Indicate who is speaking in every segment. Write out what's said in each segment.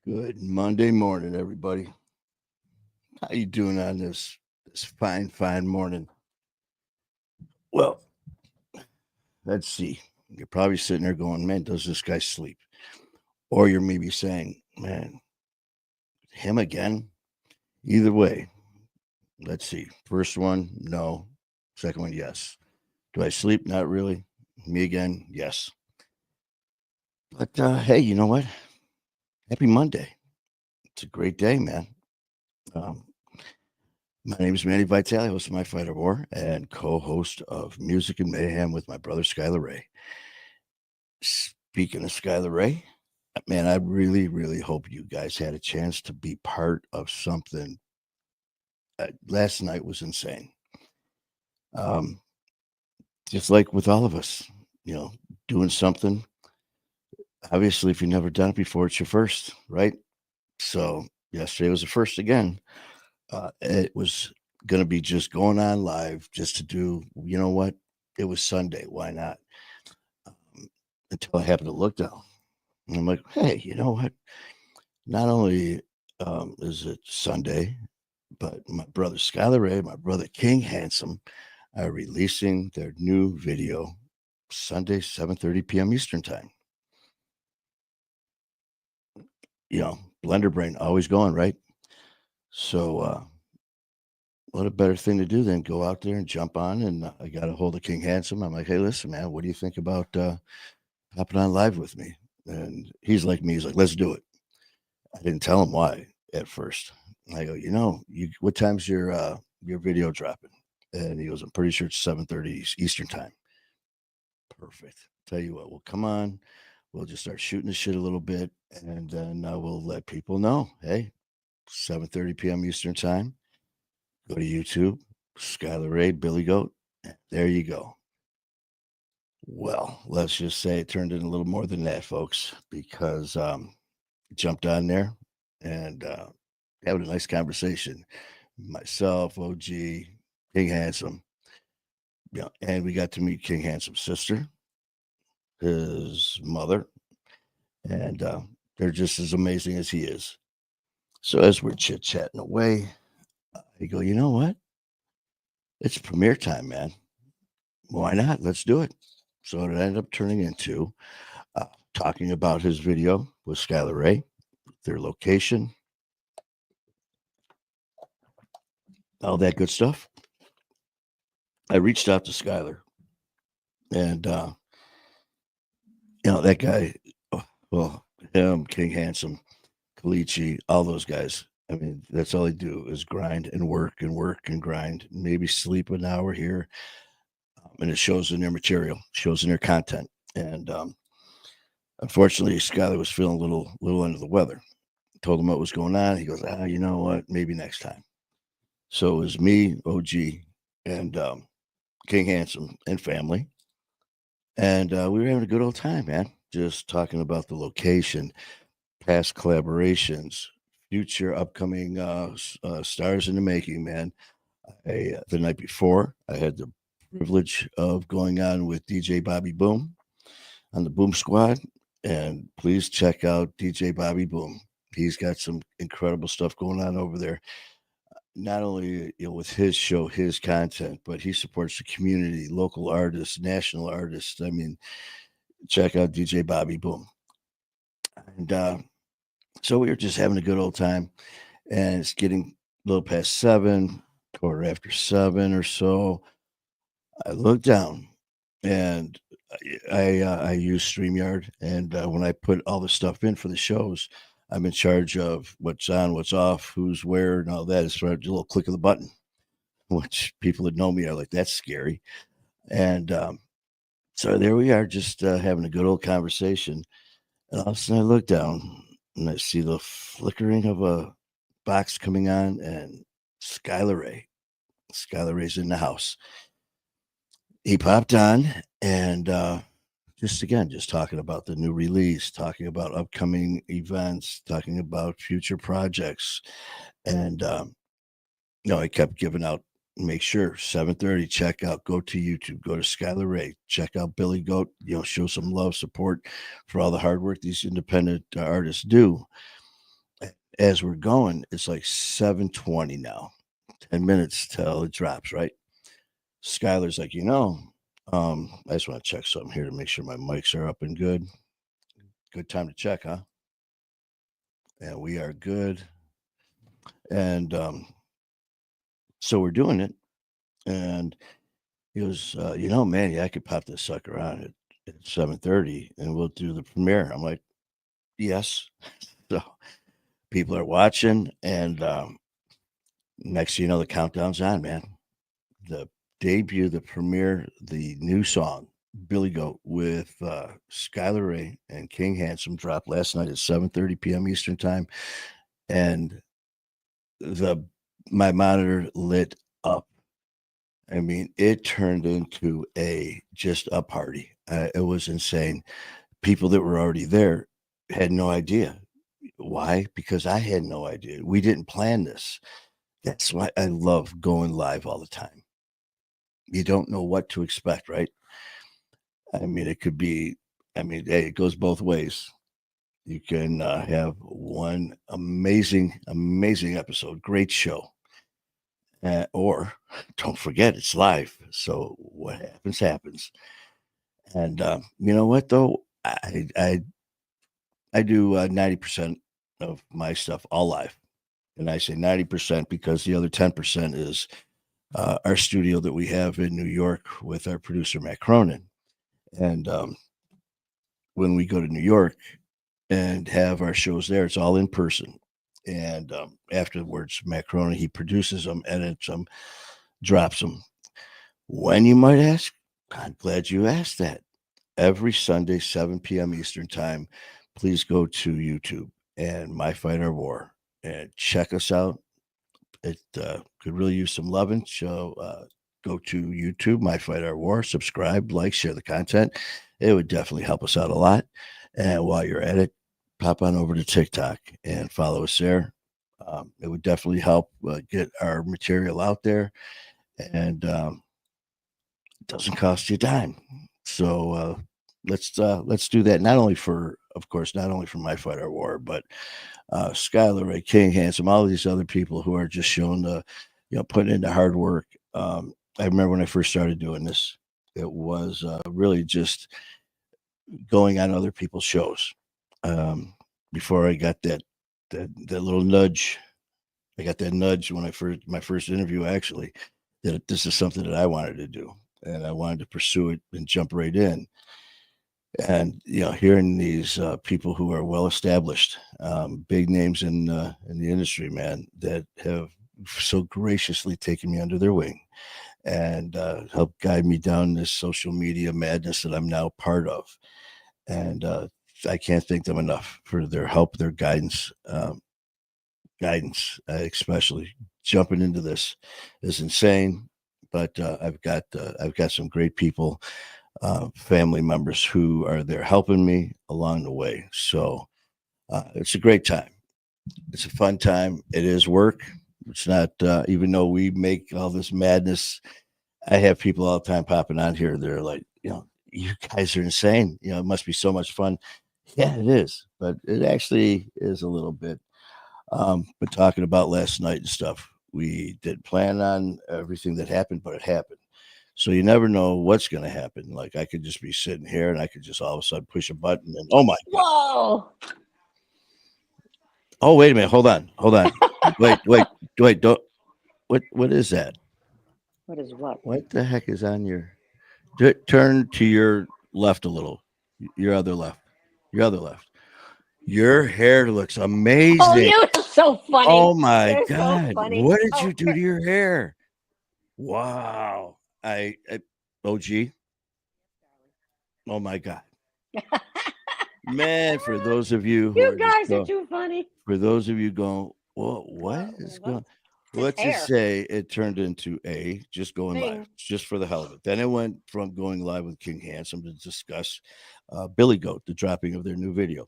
Speaker 1: Good Monday morning, everybody. How you doing on this fine morning? Well, let's see. You're probably sitting there going, "Man, does this guy sleep?" Or you're maybe saying, "Man, him again?" Either way, let's see. First one, no. Second one, yes. Do I sleep? Not really. Me again? Yes. But hey, you know what? Happy Monday. It's a great day, man. Um, my name is Manny Vitale, host of My Fight or War, and co-host of Music and Mayhem with my brother Skylar Ray. Speaking of Skylar Ray, man, I really hope you guys had a chance to be part of something. Last night was insane. Um, just like with all of us, you know, doing something. Obviously, if you've never done it before, it's your first, right? So yesterday was the first again. It was going to be just going on live just to do, you know what? It was Sunday. Why not? Um, until I happened to look down. And I'm like, hey, you know what? Not only is it Sunday, but my brother Skylar Ray, my brother King Handsome are releasing their new video Sunday, 7:30 p.m. Eastern time. You know, Blender Brain always going, right? So what a better thing to do than go out there and jump on. And I got a hold of King Handsome. I'm like, hey, listen, man, what do you think about hopping on live with me? And he's like me. He's like, let's do it. I didn't tell him why at first. I go, what time's your video dropping? And he goes, I'm pretty sure it's 7:30 Eastern time. Perfect. Tell you what, we'll come on. We'll just start shooting the shit a little bit, and then we'll let people know. Hey, 7:30 p.m. Eastern time. Go to YouTube, Skylar Ray, Billy Goat. There you go. Well, let's just say it turned in a little more than that, folks, because jumped on there and having a nice conversation. Myself, OG, King Handsome, yeah, and we got to meet King Handsome's sister, his mother, and they're just as amazing as he is. So as we're chit chatting away, I go, you know what? It's premiere time, man. Why not? Let's do it. So it ended up turning into talking about his video with Skylar Ray, their location, all that good stuff. I reached out to Skylar, and that guy. Well, him, King Handsome, Kalichi, all those guys. I mean, that's all they do is grind and work and work and grind. Maybe sleep an hour here, and it shows in their material, shows in their content. And unfortunately, Skyler was feeling a little under the weather. Told him what was going on. He goes, you know what? Maybe next time. So it was me, OG, and King Handsome and family, and we were having a good old time, man. Just talking about the location, past collaborations, future upcoming stars in the making, man. The night before, I had the privilege of going on with DJ Bobby Boom on the Boom Squad, and please check out DJ Bobby Boom. He's got some incredible stuff going on over there. Not only with his show, his content, but he supports the community, local artists, national artists. I mean, check out DJ Bobby Boom. And so we were just having a good old time, and it's getting a little past 7, quarter after 7 or so. I look down, and I use StreamYard, and when I put all the stuff in for the shows, I'm in charge of what's on, what's off, who's where, and all that. It's right, a little click of the button, which people that know me are like, that's scary. And so there we are, just having a good old conversation. And all of a sudden, I look down and I see the flickering of a box coming on, and Skylar Ray. Skylar Ray's in the house. He popped on, and just talking about the new release, talking about upcoming events, talking about future projects. And I kept giving out, make sure 7:30, check out, go to YouTube, go to Skylar Ray, check out Billy Goat, show some love, support for all the hard work these independent artists do. As we're going, it's like 7:20 now. 10 minutes till it drops, right? Skylar's like, I just want to check something here to make sure my mics are up and good. Good time to check, huh? And we are good. And so we're doing it. And he goes, man, yeah, I could pop this sucker on at 7:30 and we'll do the premiere. I'm like, yes. So people are watching. And next thing you know, the countdown's on, man. The debut, the premiere, the new song, Billy Goat with Skylar Ray and King Handsome dropped last night at 7:30 p.m. Eastern time. And the my monitor lit up. I mean, it turned into a party. It was insane. People that were already there had no idea. Why? Because I had no idea. We didn't plan this. That's why I love going live all the time. You don't know what to expect, right? I mean, it could be, hey, it goes both ways. You can have one amazing, amazing episode, great show. Or don't forget, it's live. So what happens, happens. And you know what, though? I do 90% of my stuff all live. And I say 90% because the other 10% is our studio that we have in New York with our producer, Matt Cronin. And when we go to New York and have our shows there, it's all in person. And afterwards, Matt Cronin, he produces them, edits them, drops them. When, you might ask? I'm glad you asked that. Every Sunday, 7 p.m. Eastern Time, please go to YouTube and My Fight or War and check us out. It could really use some loving. So go to YouTube, My Fight or War, subscribe, like, share the content. It would definitely help us out a lot. And while you're at it, pop on over to TikTok and follow us there. It would definitely help get our material out there. And it doesn't cost you a dime. So let's do that. Not only for, of course, not only for My Fight or War, but Skylar Ray, King Handsome, all of these other people who are just showing the, putting in the hard work. I remember when I first started doing this, it was really just going on other people's shows. Um, Before I got that little nudge, I got that nudge when my first interview actually, that this is something that I wanted to do, and I wanted to pursue it and jump right in. And hearing these people who are well established, big names in the industry, man, that have so graciously taken me under their wing and helped guide me down this social media madness that I'm now part of. And I can't thank them enough for their help, their especially jumping into this is insane. But I've got some great people, family members who are there helping me along the way. So it's a great time. It's a fun time. It is work. It's not, even though we make all this madness, I have people all the time popping on here. They're like, you guys are insane. It must be so much fun. Yeah, it is. But it actually is a little bit. But talking about last night and stuff, we did plan on everything that happened, but it happened. So you never know what's going to happen. Like I could just be sitting here and I could just all of a sudden push a button and oh my god!
Speaker 2: Whoa!
Speaker 1: Oh wait a minute! Hold on! Wait! Don't! What is that?
Speaker 2: What is what?
Speaker 1: What the heck is on your? Turn to your left a little. Your other left. Your other left. Your hair looks
Speaker 2: Oh,
Speaker 1: amazing.
Speaker 2: you're so funny.
Speaker 1: Oh my
Speaker 2: You're so
Speaker 1: god!
Speaker 2: funny.
Speaker 1: What did
Speaker 2: Oh,
Speaker 1: you do to your hair? Wow! I OG. Oh my god, man! For those of you who
Speaker 2: you
Speaker 1: are just
Speaker 2: guys are too funny.
Speaker 1: for those of you going, well, what is
Speaker 2: What?
Speaker 1: going?
Speaker 2: His
Speaker 1: Let's just
Speaker 2: hair.
Speaker 1: say it turned into just going live,
Speaker 2: Thing.
Speaker 1: just for the hell of it. Then it went from going live with King Handsome to discuss Billy Goat, the dropping of their new video.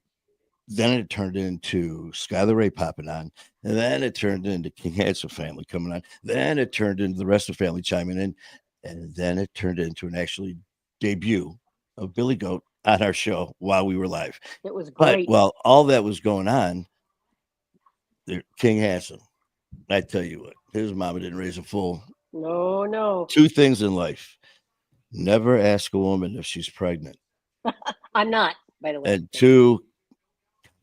Speaker 1: Then it turned into Skylar Ray popping on, and then it turned into King Handsome family coming on. Then it turned into the rest of the family chiming in, and then it turned into an actually debut of Billy Goat on our show while we were live.
Speaker 2: It was
Speaker 1: But
Speaker 2: great.
Speaker 1: while all that was going on, King Handsome. I tell you what, his mama didn't raise a fool.
Speaker 2: No, no.
Speaker 1: Two things in life: never ask a woman if she's pregnant,
Speaker 2: I'm not, by the way.
Speaker 1: and two,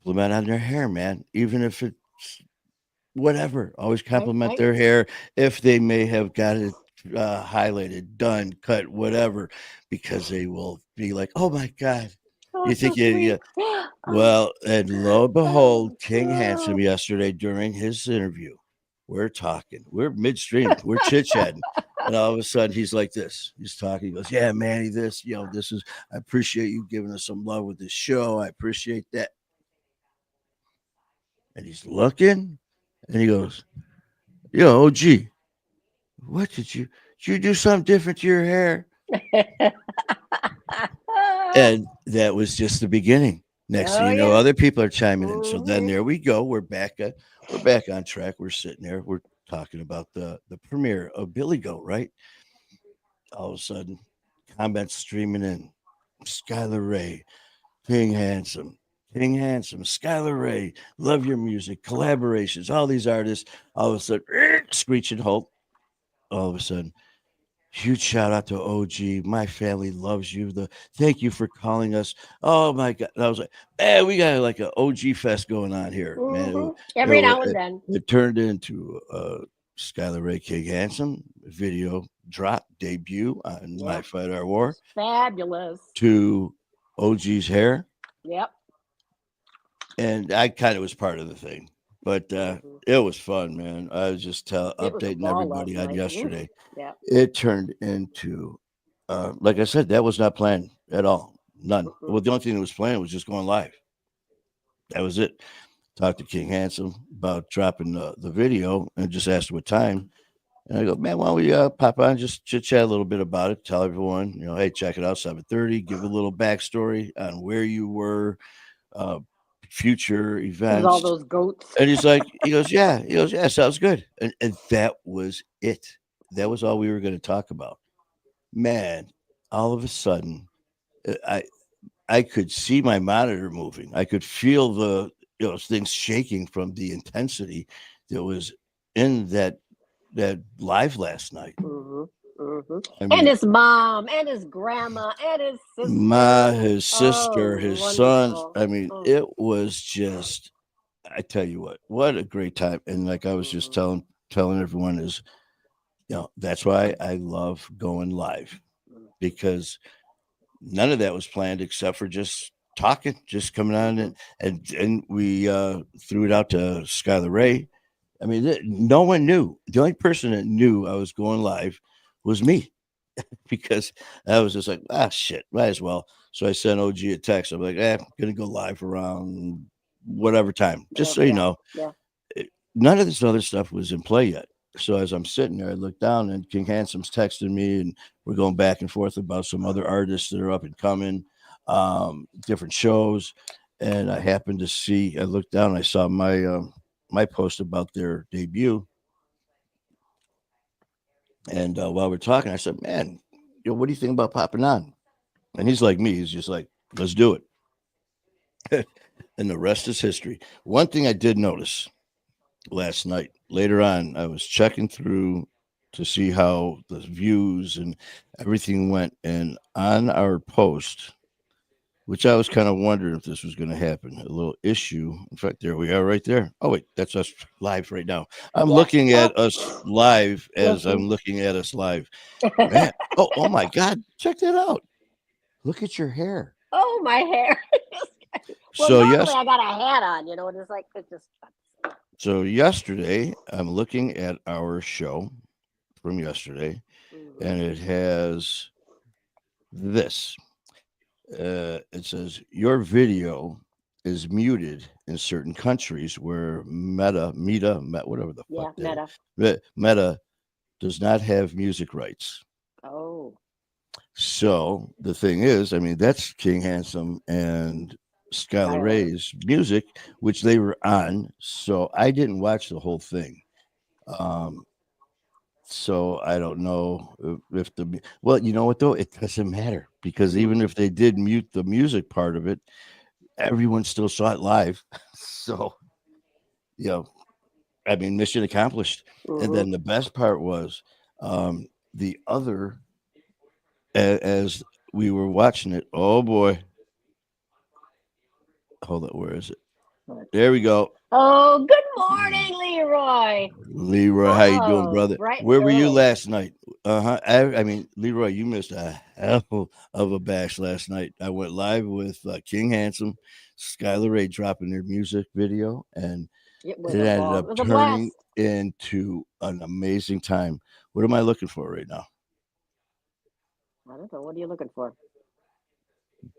Speaker 1: compliment on their hair, man. Even if it's whatever, always
Speaker 2: Right,
Speaker 1: compliment
Speaker 2: right.
Speaker 1: their hair if they may have got it highlighted, done, cut, whatever, because they will be like, "Oh my god."
Speaker 2: Oh,
Speaker 1: You
Speaker 2: so
Speaker 1: think you
Speaker 2: sweet. Oh,
Speaker 1: well, and lo and behold,
Speaker 2: oh,
Speaker 1: King Handsome
Speaker 2: oh.
Speaker 1: yesterday during his interview, we're talking, we're midstream, we're chit chatting. And all of a sudden, he's like this. He's talking. He goes, "Yeah, Manny, this is. I appreciate you giving us some love with this show. I appreciate that." And he's looking, and he goes, "Yo, OG, what did you do something different to your hair?" And that was just the beginning. Next thing
Speaker 2: Oh,
Speaker 1: you know,
Speaker 2: yeah.
Speaker 1: other people are chiming in. So then
Speaker 2: Hmm.
Speaker 1: there we go. We're back on track. We're sitting there. We're talking about the premiere of Billy Goat, right? All of a sudden, comments streaming in. Skylar Ray, King Handsome, Skylar Ray, love your music, collaborations, all these artists. All of a sudden, screeching halt. All of a sudden, huge shout out to OG. My family loves you. Thank you for calling us. Oh my god! And I was like, man, we got like an OG fest going on here, man.
Speaker 2: Hmm.
Speaker 1: It,
Speaker 2: Every
Speaker 1: wa-
Speaker 2: now and
Speaker 1: it,
Speaker 2: then.
Speaker 1: it turned into Skylar Ray King Handsome video drop debut on My
Speaker 2: Yeah.
Speaker 1: Fight Our War
Speaker 2: Fabulous.
Speaker 1: to OG's hair,
Speaker 2: Yep.
Speaker 1: and I kind of was part of the thing, but
Speaker 2: Hmm.
Speaker 1: it was fun, man. I was just
Speaker 2: It was a
Speaker 1: updating
Speaker 2: ball last
Speaker 1: everybody on
Speaker 2: night. Oof.
Speaker 1: yesterday.
Speaker 2: Yeah.
Speaker 1: It turned into, like I said, that was not planned at all. None.
Speaker 2: Mm-mm.
Speaker 1: Well, the only thing that was planned was just going live. That was it. Talked to King Handsome about dropping the video and just asked what time. And I go, man, why don't we pop on, just chit chat a little bit about it, tell everyone, hey, check it out, 7:30, give a little backstory on where you were, uh, future
Speaker 2: There's all
Speaker 1: events.
Speaker 2: those goats.
Speaker 1: And he goes, yeah, sounds good. And that was it. That was all we were going to talk about. Man, all of a sudden, uh, I I could see my monitor moving. I could feel the things shaking from the intensity that was in that live last night.
Speaker 2: Hmm. Hmm.
Speaker 1: I
Speaker 2: And
Speaker 1: mean,
Speaker 2: his mom, and his grandma, and his
Speaker 1: my
Speaker 2: sister.
Speaker 1: his
Speaker 2: Oh,
Speaker 1: sister, his sons.
Speaker 2: wonderful.
Speaker 1: I mean,
Speaker 2: Mm.
Speaker 1: it was just. I tell you what a great time. And like I was just
Speaker 2: Hmm.
Speaker 1: telling everyone is, that's why I love going live because none of that was planned except for just talking, just coming on
Speaker 2: Hmm.
Speaker 1: and we threw it out to Skylar Ray. I mean, no one knew. The only person that knew I was going live was me because I was just like, shit, might as well. So I sent OG a text. I'm like, I'm gonna go live around whatever time, just
Speaker 2: Oh,
Speaker 1: so you
Speaker 2: yeah.
Speaker 1: know.
Speaker 2: Yeah.
Speaker 1: None of this other stuff was in play yet. So as I'm sitting there, I look down and King Handsome's texting me, and we're going back and forth about some other artists that are up and coming, different shows. And I happened to see, I looked down, and I saw my post about their debut. And while we're talking, I said, "Man, what do you think about popping on?" And he's like me; he's just like, "Let's do it." And the rest is history. One thing I did notice last night. Later on, I was checking through to see how the views and everything went. And on our post, which I was kind of wondering if this was going to happen, a little issue. In fact, there we are right there. Oh, wait, that's us live right now. I'm
Speaker 2: Yeah.
Speaker 1: looking
Speaker 2: Oh,
Speaker 1: at us live as
Speaker 2: listen.
Speaker 1: I'm looking at us live. Man, oh my God, check that out. Look at your hair.
Speaker 2: Oh, my hair. Well,
Speaker 1: So,
Speaker 2: normally
Speaker 1: yes,
Speaker 2: I got a hat on, and it's like, it just.
Speaker 1: so yesterday, I'm looking at our show from yesterday,
Speaker 2: Hmm.
Speaker 1: and it has this. It says your video is muted in certain countries where whatever the fuck
Speaker 2: Yeah,
Speaker 1: that is,
Speaker 2: meta.
Speaker 1: Meta does not have music rights.
Speaker 2: Oh,
Speaker 1: So the thing is, I mean, that's King Handsome and Skylar
Speaker 2: Skylar.
Speaker 1: Ray's music, which they were on. So I didn't watch the whole thing. Um, so I don't know if well, you know what though, it doesn't matter because even
Speaker 2: Hmm.
Speaker 1: if they did mute the music part of it, everyone still saw it live. So, you know, I mean, mission accomplished. And
Speaker 2: Mm-hmm.
Speaker 1: then the best part was the other, as we were watching it. Oh boy, hold on, where is it? There we go.
Speaker 2: Oh, good morning, Leroy.
Speaker 1: Leroy, how you doing,
Speaker 2: Oh,
Speaker 1: brother?
Speaker 2: bright and
Speaker 1: Where were you
Speaker 2: early.
Speaker 1: last night? Uh-huh. I mean, Leroy, you missed a hell of a bash last night. I went live with King Handsome, Skylar Ray dropping their music video, and
Speaker 2: It was
Speaker 1: it
Speaker 2: a
Speaker 1: ended
Speaker 2: ball.
Speaker 1: up
Speaker 2: It was a
Speaker 1: turning
Speaker 2: blast.
Speaker 1: into an amazing time. What am I looking for right now?
Speaker 2: I don't know. What are you looking for?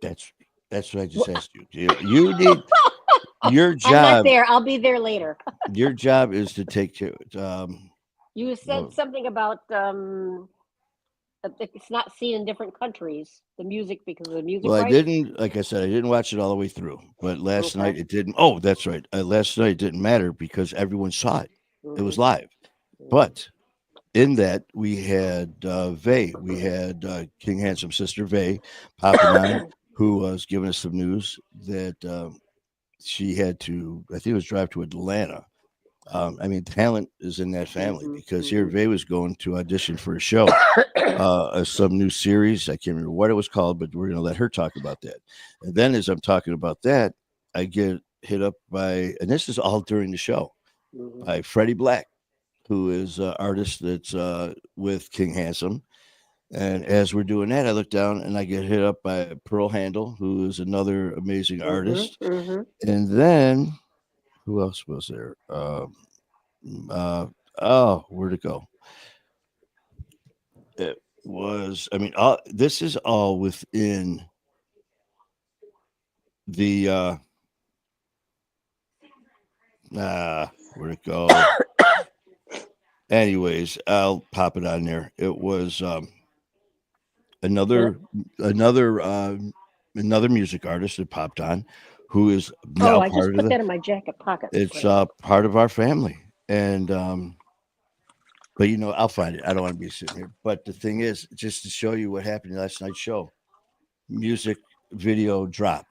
Speaker 1: That's that's what I
Speaker 2: Wha-
Speaker 1: just asked you. You need your
Speaker 2: I'm not
Speaker 1: job.
Speaker 2: there. I'll be there later.
Speaker 1: Your job is to take care.
Speaker 2: You said
Speaker 1: Well,
Speaker 2: something about that it's not seen in different countries. The music because of the music
Speaker 1: Well, I
Speaker 2: rights.
Speaker 1: didn't, like I said, I didn't watch it all the way through. But last
Speaker 2: Okay.
Speaker 1: night it didn't. Oh, that's right. Last night it didn't matter because everyone saw it. It
Speaker 2: Mm-hmm.
Speaker 1: was live.
Speaker 2: Mm-hmm.
Speaker 1: But in that we had Vay, we had King Handsome sister Vay popping on, who was giving us some news that she had to. I think it was drive to Atlanta. I mean, talent is in that family
Speaker 2: Mm-hmm.
Speaker 1: because here
Speaker 2: Mm-hmm.
Speaker 1: Vay was going to audition for a show, some new series. I can't remember what it was called, but we're going to let her talk about that. And then, as I'm talking about that, I get hit up by, and this is all during the show,
Speaker 2: Mm-hmm.
Speaker 1: by Freddie Black, who is an artist that's with King Handsome. And as we're doing that, I look down and I get hit up by Pearl Handle, who is another amazing
Speaker 2: Mm-hmm.
Speaker 1: artist.
Speaker 2: Mm-hmm.
Speaker 1: And then who else was there? Uh, oh, where'd it go? It was, I mean, this is all within the, where'd it go? Anyways, I'll pop it on there. It was
Speaker 2: Uh,
Speaker 1: another, another, another music artist that popped on who is
Speaker 2: oh,
Speaker 1: now
Speaker 2: I just
Speaker 1: part of
Speaker 2: put
Speaker 1: the,
Speaker 2: that in my jacket pocket.
Speaker 1: it's
Speaker 2: Right.
Speaker 1: part of our family. And, but I'll find it. I don't want to be sitting here. But the thing is, just to show you what happened last night's show, music video drop.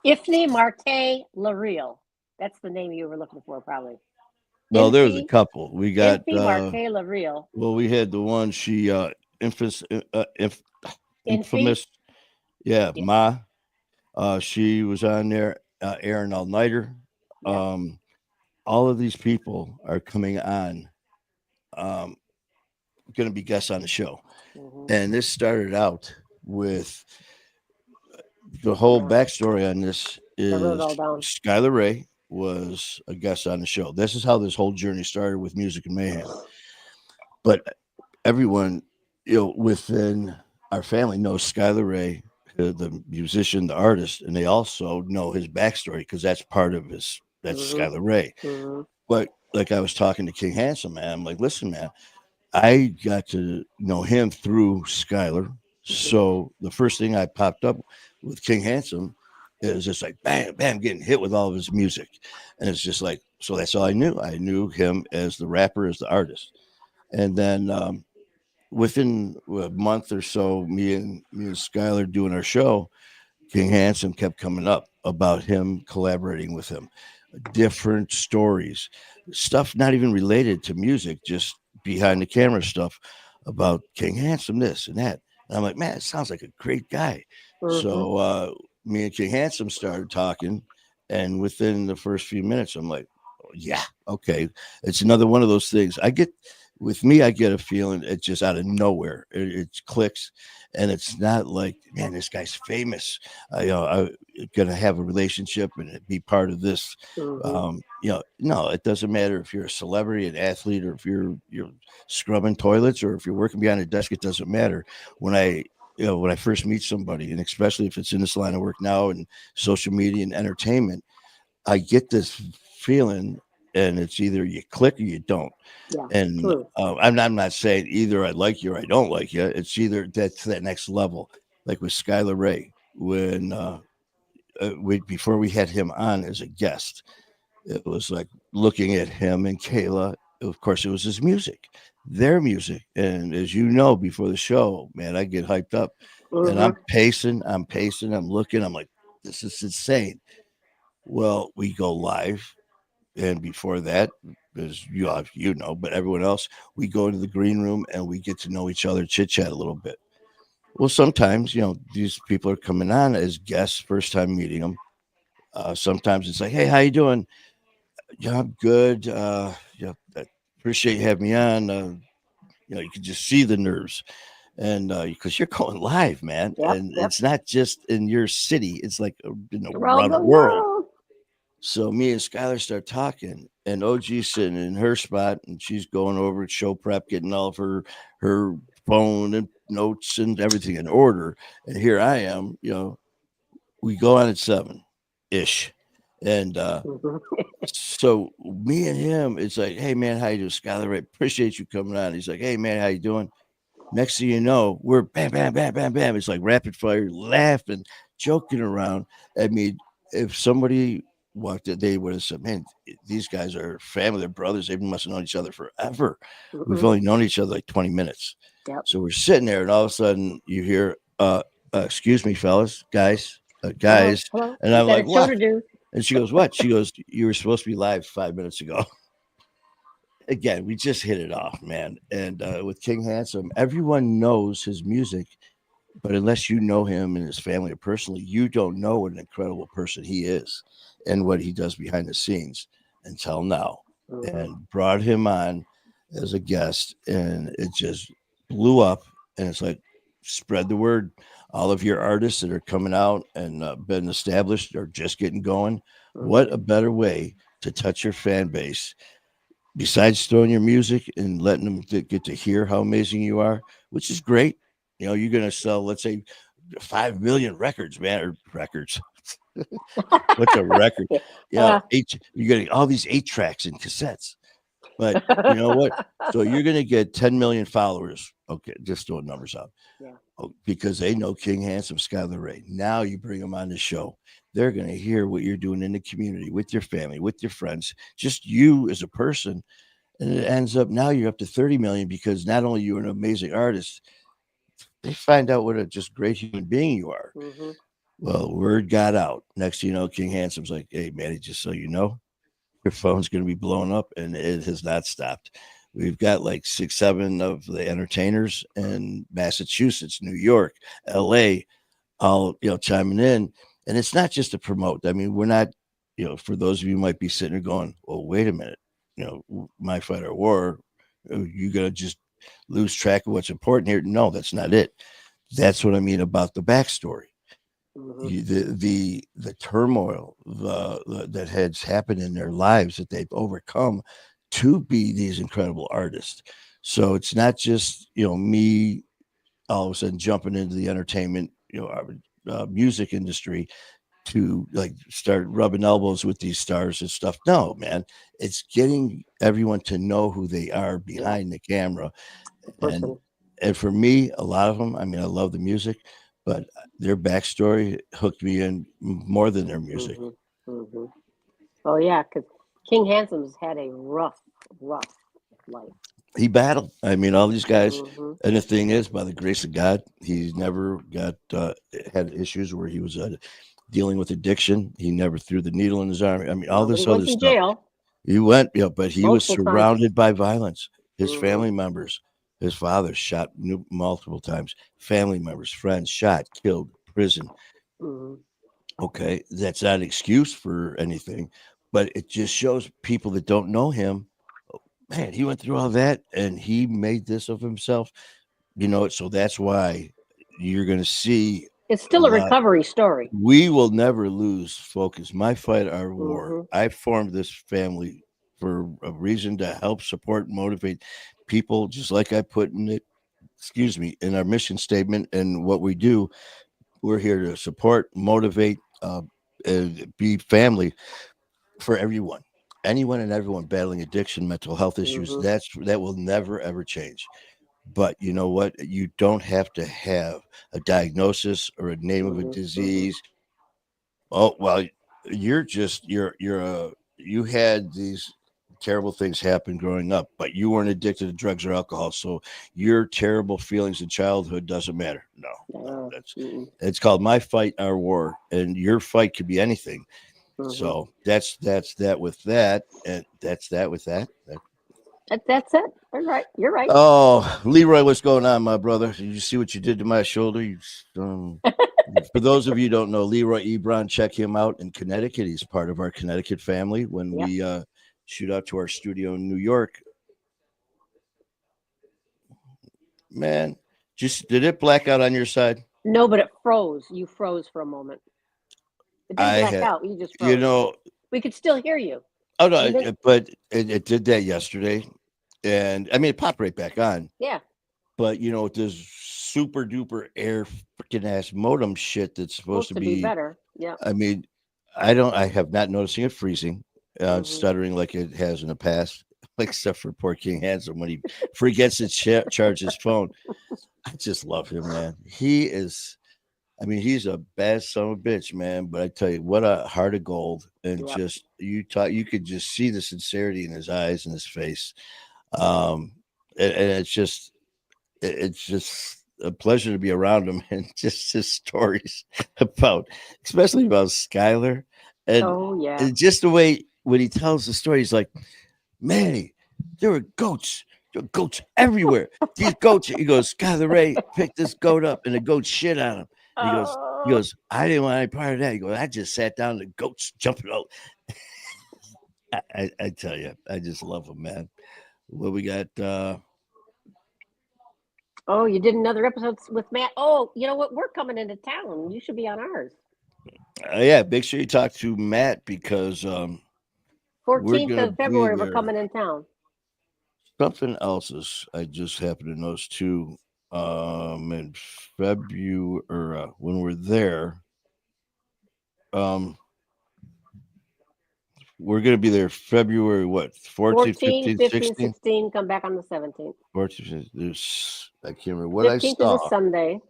Speaker 2: Ifni Marte Lareal. That's the name you were looking for, probably.
Speaker 1: Well, there was a
Speaker 2: Infi
Speaker 1: couple. We got
Speaker 2: Infi Marte Lareal.
Speaker 1: well, we had the one she infamous
Speaker 2: Infi.
Speaker 1: infamous, yeah,
Speaker 2: Yeah.
Speaker 1: Ma. She was on there. Aaron All Nighter.
Speaker 2: Yeah.
Speaker 1: Um, all of these people are coming on. Um, going to be guests on the show,
Speaker 2: Mm-hmm.
Speaker 1: and this started out with the whole
Speaker 2: Yeah.
Speaker 1: backstory on this
Speaker 2: I wrote it
Speaker 1: is
Speaker 2: all down.
Speaker 1: Skylar Ray was a guest on the show. This is how this whole journey started with Music and Mayhem. But everyone, within our family knows Skylar Ray, the musician, the artist, and they also know his backstory because that's part of his. That's
Speaker 2: Mm-hmm.
Speaker 1: Skylar Ray.
Speaker 2: Mm-hmm.
Speaker 1: But like I was talking to King Handsome, man, I'm like, listen, man, I got to know him through Skylar. So the first thing I popped up with King Handsome is just like bam, bam, getting hit with all of his music, and it's just like so. That's all I knew. I knew him as the rapper, as the artist, and then within a month or so, me and Skylar doing our show, King Handsome kept coming up about him collaborating with him, different stories, stuff not even related to music, just behind the camera stuff about King Handsome, this and that. And I'm like, man, it sounds like a great guy.
Speaker 2: Mm-hmm.
Speaker 1: So me and King Handsome started talking, and within the first few minutes, I'm like, oh, yeah, okay. It's another one of those things. With me, I get a feeling it's just out of nowhere. It clicks, and it's not like, man, this guy's famous. I'm gonna have a relationship and be part of this.
Speaker 2: Mm-hmm.
Speaker 1: No, it doesn't matter if you're a celebrity, an athlete, or if you're scrubbing toilets, or if you're working behind a desk. It doesn't matter. When I first meet somebody, and especially if it's in this line of work now and social media and entertainment, I get this feeling, and it's either you click or you don't.
Speaker 2: Yeah.
Speaker 1: And
Speaker 2: True.
Speaker 1: I'm not saying either I like you or I don't like you. It's either that's that next level, like with Skylar Ray when before we had him on as a guest. It was like looking at him and Kayla. Of course, it was his music, their music, and as you know, before the show, man, I get hyped up, and
Speaker 2: Mm-hmm.
Speaker 1: I'm pacing, I'm looking, I'm like, this is insane. Well, we go live, and before that, as you know, but everyone else, we go into the green room and we get to know each other, chit chat a little bit. Well, sometimes these people are coming on as guests, first time meeting them. Sometimes it's like, hey, how you doing? Yeah, I'm good. Yeah, I appreciate you having me on. You can just see the nerves, and because you're going live, man,
Speaker 2: Yep,
Speaker 1: and
Speaker 2: yep.
Speaker 1: it's not just in your city; it's like
Speaker 2: Around
Speaker 1: around the
Speaker 2: the
Speaker 1: world.
Speaker 2: world.
Speaker 1: So me and Skylar start talking, and OG's sitting in her spot, and she's going over at show prep, getting all of her phone and notes and everything in order. And here I am, we go on at 7 ish, and
Speaker 2: Mhm.
Speaker 1: so me and him, it's like, hey man, how you doing, Skylar? I appreciate you coming on. He's like, hey man, how you doing? Next thing you know, we're bam, bam, bam, bam, bam. It's like rapid fire, laughing, joking around. I mean, if somebody walked in, they would have said, man, these guys are family, they're brothers. They must have known each other forever. We've
Speaker 2: Mhm.
Speaker 1: only known each other like 20 minutes.
Speaker 2: Yep.
Speaker 1: So we're sitting there, and all of a sudden you hear, excuse me, fellas, guys,
Speaker 2: Hello,
Speaker 1: guys.
Speaker 2: hello.
Speaker 1: And
Speaker 2: We
Speaker 1: I'm
Speaker 2: got a
Speaker 1: like,
Speaker 2: show
Speaker 1: what?
Speaker 2: to do.
Speaker 1: And she goes, what? She goes, you were supposed to be live 5 minutes ago. Again, we just hit it off, man. And with King Handsome, everyone knows his music, but unless you know him and his family personally, you don't know what an incredible person he is and what he does behind the scenes until now.
Speaker 2: Mhm.
Speaker 1: And brought him on as a guest, and it just blew up. And it's like, spread the word. All of your artists that are coming out and been established or just getting going. What
Speaker 2: Mhm.
Speaker 1: a better way to touch your fan base besides throwing your music and letting them get to hear how amazing you are, which is great. You're going to sell, let's say, 5 million records, man, or records. What's a record?
Speaker 2: Yeah. Uh,
Speaker 1: You're getting all these 8 tracks and cassettes. But you know what? So you're going to get 10 million followers. Okay, just throwing numbers out.
Speaker 2: yeah.
Speaker 1: Oh, because they know King Handsome, Skylar Ray. Now you bring them on the show. They're going to hear what you're doing in the community with your family, with your friends, just you as a person, and it ends up now you're up to 30 million because not only you're an amazing artist, they find out what a just great human being you are.
Speaker 2: Mhm.
Speaker 1: Well, word got out. Next thing you know, King Handsome's like, hey, Manny, just so you know, your phone's going to be blowing up, and it has not stopped. We've got like 6, 7 of the entertainers in Massachusetts, New York, LA, all chiming in. And it's not just to promote. I mean, we're not, for those of you who might be sitting there going, well, wait a minute, my fight or war, you gonna just lose track of what's important here. No, that's not it. That's what I mean about the backstory.
Speaker 2: Mhm.
Speaker 1: The turmoil that has happened in their lives that they've overcome to be these incredible artists. So it's not just me all of a sudden jumping into the entertainment music industry to like start rubbing elbows with these stars and stuff. No, man, it's getting everyone to know who they are
Speaker 2: Yeah.
Speaker 1: behind the camera.
Speaker 2: The
Speaker 1: And
Speaker 2: person.
Speaker 1: for me, a lot of them, I mean, I love the music, but their backstory hooked me in more than their music.
Speaker 2: Mhm. Mhm. Oh yeah, because King Handsome's had a rough life.
Speaker 1: He battled. I mean, all these guys.
Speaker 2: Mhm.
Speaker 1: And the thing is, by the grace of God, he's never got had issues where he was dealing with addiction. He never threw the needle in his arm. I mean, all
Speaker 2: No, but he
Speaker 1: this
Speaker 2: went
Speaker 1: other
Speaker 2: to
Speaker 1: stuff.
Speaker 2: jail
Speaker 1: He went, but he was
Speaker 2: multiple times.
Speaker 1: surrounded by violence. His
Speaker 2: Mhm.
Speaker 1: family members, his father shot multiple times. Family members, friends shot, killed, prison.
Speaker 2: Mhm.
Speaker 1: Okay, that's not an excuse for anything, but it just shows people that don't know him. Man, he went through all that and he made this of himself. So that's why you're going to see
Speaker 2: It's
Speaker 1: a
Speaker 2: still a
Speaker 1: lot.
Speaker 2: recovery story.
Speaker 1: We will never lose focus. My fight, our war.
Speaker 2: Mhm.
Speaker 1: I formed this family for a reason to help support and motivate people, just like I put in it, excuse me, in our mission statement and what we do. We're here to support, motivate, and be family for everyone. Anyone and everyone battling addiction, mental health issues,
Speaker 2: Mhm.
Speaker 1: that will never ever change. But you know what? You don't have to have a diagnosis or a name of a
Speaker 2: Mhm. Mhm.
Speaker 1: disease. Oh well, you had these terrible things happen growing up, but you weren't addicted to drugs or alcohol, so your terrible feelings in childhood doesn't matter. No,
Speaker 2: No.
Speaker 1: that's
Speaker 2: Mm-mm.
Speaker 1: it's called my fight, our war, and your fight could be anything.
Speaker 2: Hmm.
Speaker 1: So that's that with that, and that's that with that.
Speaker 2: That's it. All right. You're right.
Speaker 1: Oh, Leroy, what's going on, my brother? Did you see what you did to my shoulder? For those of you who don't know, Leroy Ebron, check him out in Connecticut. He's part of our Connecticut family. When
Speaker 2: Yep.
Speaker 1: we shoot out to our studio in New York, man, just did it black out on your side?
Speaker 2: No, but it froze. You froze for a moment. It didn't
Speaker 1: I
Speaker 2: black
Speaker 1: had,
Speaker 2: out. You just
Speaker 1: you
Speaker 2: froze, but
Speaker 1: know,
Speaker 2: we could still hear you.
Speaker 1: oh no,
Speaker 2: And then,
Speaker 1: but it did that yesterday, and I mean, it popped right back on.
Speaker 2: yeah,
Speaker 1: But with this super duper air freaking ass modem shit that's supposed
Speaker 2: supposed
Speaker 1: to
Speaker 2: to be
Speaker 1: be,
Speaker 2: better. Yep.
Speaker 1: I mean, I have not noticing it freezing,
Speaker 2: Hmm.
Speaker 1: stuttering like it has in the past, except for poor King Handsome when he forgets to charge his phone. I just love him, man. He is, I mean, he's a bad son of a bitch, man. But I tell you, what a heart of gold, and
Speaker 2: Yep.
Speaker 1: just you could just see the sincerity in his eyes and his face. Um, and it's just a pleasure to be around him and just his stories about, especially about Skylar, and,
Speaker 2: Oh yeah.
Speaker 1: and just the way when he tells the story, he's like, Manny, there were goats. There were goats everywhere. These goats, he goes, Skylar Ray picked this goat up and the goat shit on him. And he
Speaker 2: Oh.
Speaker 1: goes, I didn't want any part of that. He goes, I just sat down and the goats jumping out. I tell you, I just love him, man. What we got?
Speaker 2: Oh, you did another episode with Matt. Oh, you know what? We're coming into town. You should be on ours.
Speaker 1: Yeah, make sure you talk to Matt because we're
Speaker 2: 14th
Speaker 1: gonna
Speaker 2: of
Speaker 1: be
Speaker 2: February, we're
Speaker 1: there.
Speaker 2: coming in town.
Speaker 1: Something else is I just happened to notice too. In February or when we're there, um, we're gonna be there February what 14,
Speaker 2: 14,
Speaker 1: 15,
Speaker 2: 15,
Speaker 1: 16?
Speaker 2: 16. Come back on the 17th.
Speaker 1: 14, there's I can't remember what I
Speaker 2: 15th is a
Speaker 1: saw.
Speaker 2: Sunday.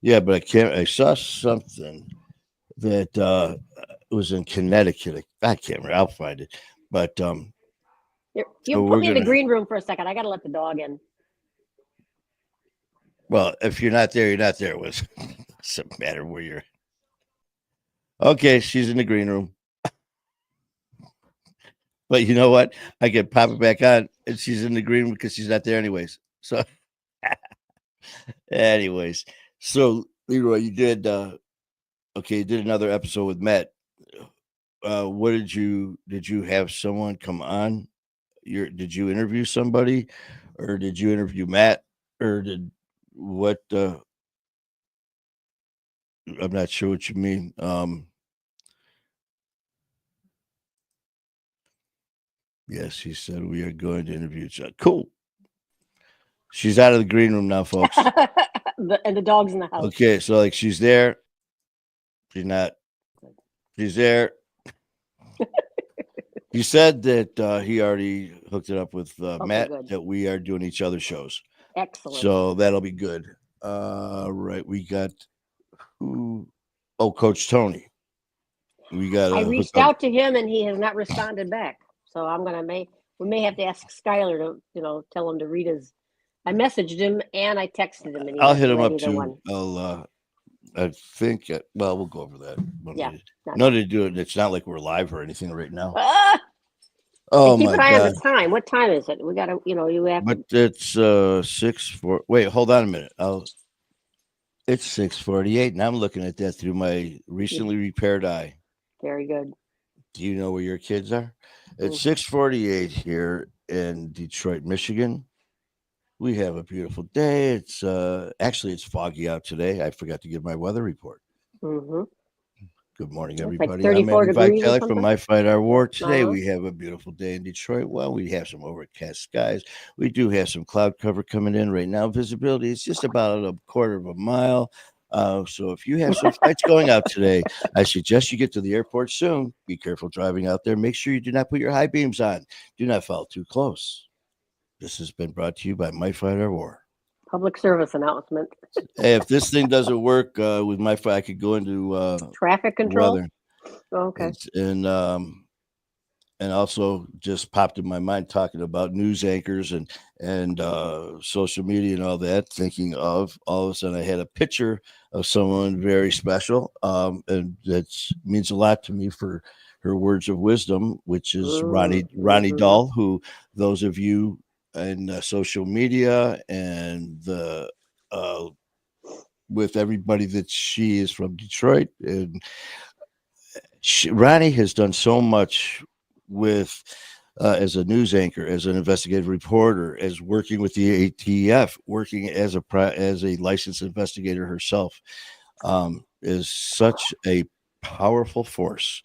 Speaker 1: Yeah, but I saw something that was in Connecticut. I can't remember. I'll find it. But
Speaker 2: You
Speaker 1: so
Speaker 2: put
Speaker 1: we're
Speaker 2: me in the
Speaker 1: gonna.
Speaker 2: green room for a second. I got to let the dog in.
Speaker 1: Well, if you're not there, you're not there. Was doesn't matter where you're. Okay, she's in the green room. But you know what? I can pop it back on, and she's in the green room because she's not there anyways. So, anyways, so Leroy, you did okay. You did another episode with Matt. What did you have someone come on? Did you interview somebody, or did you interview Matt, or did what? I'm not sure what you mean. Yes, he said we are going to interview each other. Cool. She's out of the green room now, folks.
Speaker 2: And the dog's in the house.
Speaker 1: Okay, so like she's there, she's not. She's there. He said that he already hooked it up with
Speaker 2: Okay,
Speaker 1: Matt
Speaker 2: good.
Speaker 1: that we are doing each other's shows,
Speaker 2: Excellent.
Speaker 1: so that'll be good. Right, we got who? Oh, Coach Tony. We got
Speaker 2: I
Speaker 1: to hook
Speaker 2: reached
Speaker 1: up.
Speaker 2: out to him and he has not responded back. So we may have to ask Skylar to, tell him to read his. I messaged him and I texted him and he
Speaker 1: I'll hit
Speaker 2: hasn't
Speaker 1: him
Speaker 2: read
Speaker 1: up
Speaker 2: either
Speaker 1: too.
Speaker 2: one.
Speaker 1: I think. Well, we'll go over that.
Speaker 2: Yeah.
Speaker 1: No, to do it. It's not like we're live or anything right now.
Speaker 2: Ah!
Speaker 1: Oh
Speaker 2: And keep
Speaker 1: my
Speaker 2: an eye on
Speaker 1: god!
Speaker 2: the time. What time is it? We got to, you have
Speaker 1: But
Speaker 2: to.
Speaker 1: it's 6:4. Wait, hold on a minute. It's 6:48, and I'm looking at that through my recently repaired eye.
Speaker 2: Very good.
Speaker 1: Do you know where your kids are? It's
Speaker 2: Mm-hmm.
Speaker 1: 6:48 here in Detroit, Michigan. We have a beautiful day. It's actually it's foggy out today. I forgot to give my weather report.
Speaker 2: Mm-hmm.
Speaker 1: Good morning,
Speaker 2: It's like
Speaker 1: everybody. I'm
Speaker 2: 34
Speaker 1: Eddie
Speaker 2: degrees or
Speaker 1: Vitale from
Speaker 2: something.
Speaker 1: My Fight Our War. Today
Speaker 2: Uh-huh.
Speaker 1: we have a beautiful day in Detroit. Well, we have some overcast skies. We do have some cloud cover coming in right now. Visibility is just about a quarter of a mile. So if you have some flights going out today, I suggest you get to the airport soon. Be careful driving out there. Make sure you do not put your high beams on. Do not fall too close. This has been brought to you by My Fight Our War.
Speaker 2: Public service announcement.
Speaker 1: Hey, if this thing doesn't work with my fight, I could go into
Speaker 2: Traffic control.
Speaker 1: weather.
Speaker 2: Oh, okay.
Speaker 1: And also just popped in my mind talking about news anchors and social media and all that, thinking of all of a sudden I had a picture of someone very special, and that means a lot to me for her words of wisdom, which is Ronnie
Speaker 2: Mm-hmm.
Speaker 1: Dahl, who those of you in social media and the uh, with everybody that she is from Detroit, and Ronnie has done so much with as a news anchor, as an investigative reporter, as working with the ATF, working as as a licensed investigator herself, is such a powerful force.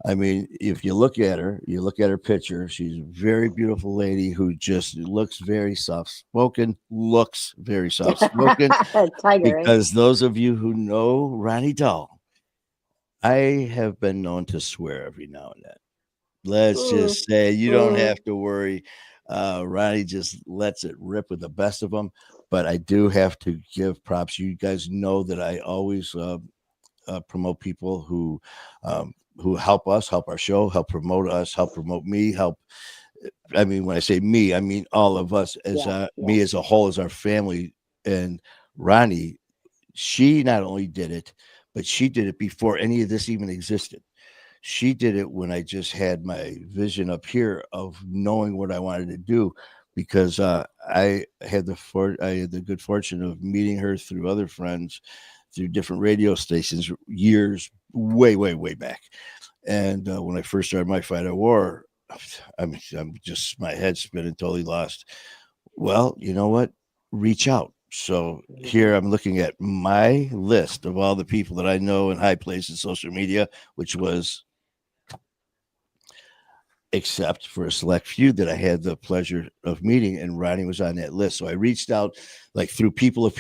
Speaker 1: I mean, if you look at her, you look at her picture, she's a very beautiful lady who just looks very soft spoken.
Speaker 2: Tiger, right?
Speaker 1: Because those of you who know Ronnie Dahl, I have been known to swear every now and then. Let's
Speaker 2: Mm,
Speaker 1: just say you don't
Speaker 2: mm,
Speaker 1: have to worry. Ronnie just lets it rip with the best of them. But I do have to give props. You guys know that I always promote people who help us, help our show, help promote us, help promote me, help. I mean, when I say me, I mean all of us as
Speaker 2: yeah, yeah.
Speaker 1: me as a whole, as our family. And Ronnie, she not only did it, but she did it before any of this even existed. She did it when I just had my vision up here of knowing what I wanted to do, because I had the good fortune of meeting her through other friends, through different radio stations years way back. And when I first started my fight at war, I'm just my head spinning, totally lost. Well, you know what? Reach out. So
Speaker 2: Mm-hmm.
Speaker 1: here I'm looking at my list of all the people that I know in high places, social media, which was except for a select few that I had the pleasure of meeting, and Ronnie was on that list. So I reached out like through people